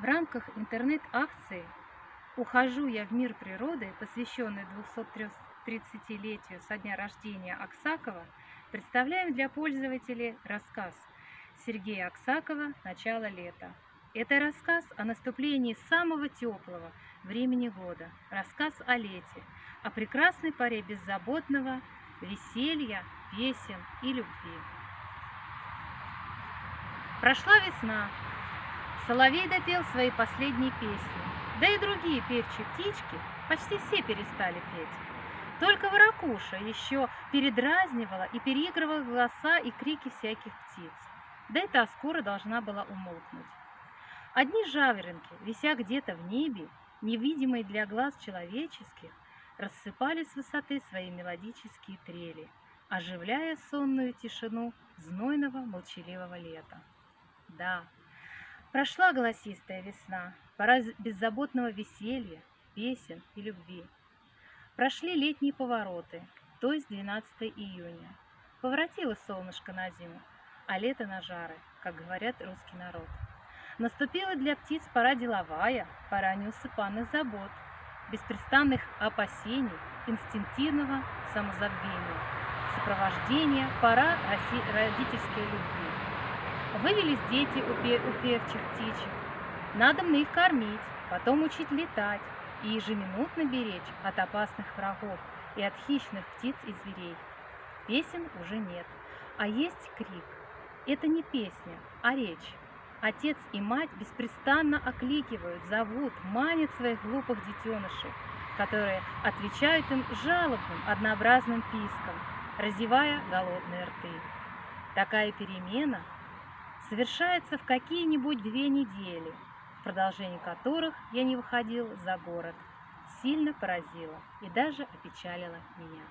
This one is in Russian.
В рамках интернет-акции «Ухожу я в мир природы», посвященной 230-летию со дня рождения Аксакова, представляем для пользователей рассказ Сергея Аксакова «Начало лета». Это рассказ о наступлении самого теплого времени года, рассказ о лете, о прекрасной поре беззаботного веселья, песен и любви. Прошла весна, соловей допел свои последние песни, да и другие певчие птички почти все перестали петь. Только ворокуша еще передразнивала и переигрывала голоса и крики всяких птиц, да и та скоро должна была умолкнуть. Одни жаворонки, вися где-то в небе, невидимые для глаз человеческих, рассыпали с высоты свои мелодические трели, оживляя сонную тишину знойного молчаливого лета. Да, прошла голосистая весна, пора беззаботного веселья, песен и любви. Прошли летние повороты, то есть 12 июня. Поворотило солнышко на зиму, а лето на жары, как говорят русский народ. Наступила для птиц пора деловая, пора неусыпанных забот, беспрестанных опасений, инстинктивного самозабвения, сопровождения, пора родительской любви. Вывелись дети у певчих птичек, надобно их кормить, потом учить летать и ежеминутно беречь от опасных врагов и от хищных птиц и зверей. Песен уже нет, а есть крик. Это не песня, а речь. Отец и мать беспрестанно окликивают, зовут, манят своих глупых детенышей, которые отвечают им жалобным, однообразным писком, разевая голодные рты. Такая перемена совершается в какие-нибудь 2 недели, в продолжении которых я не выходил за город, сильно поразила и даже опечалила меня.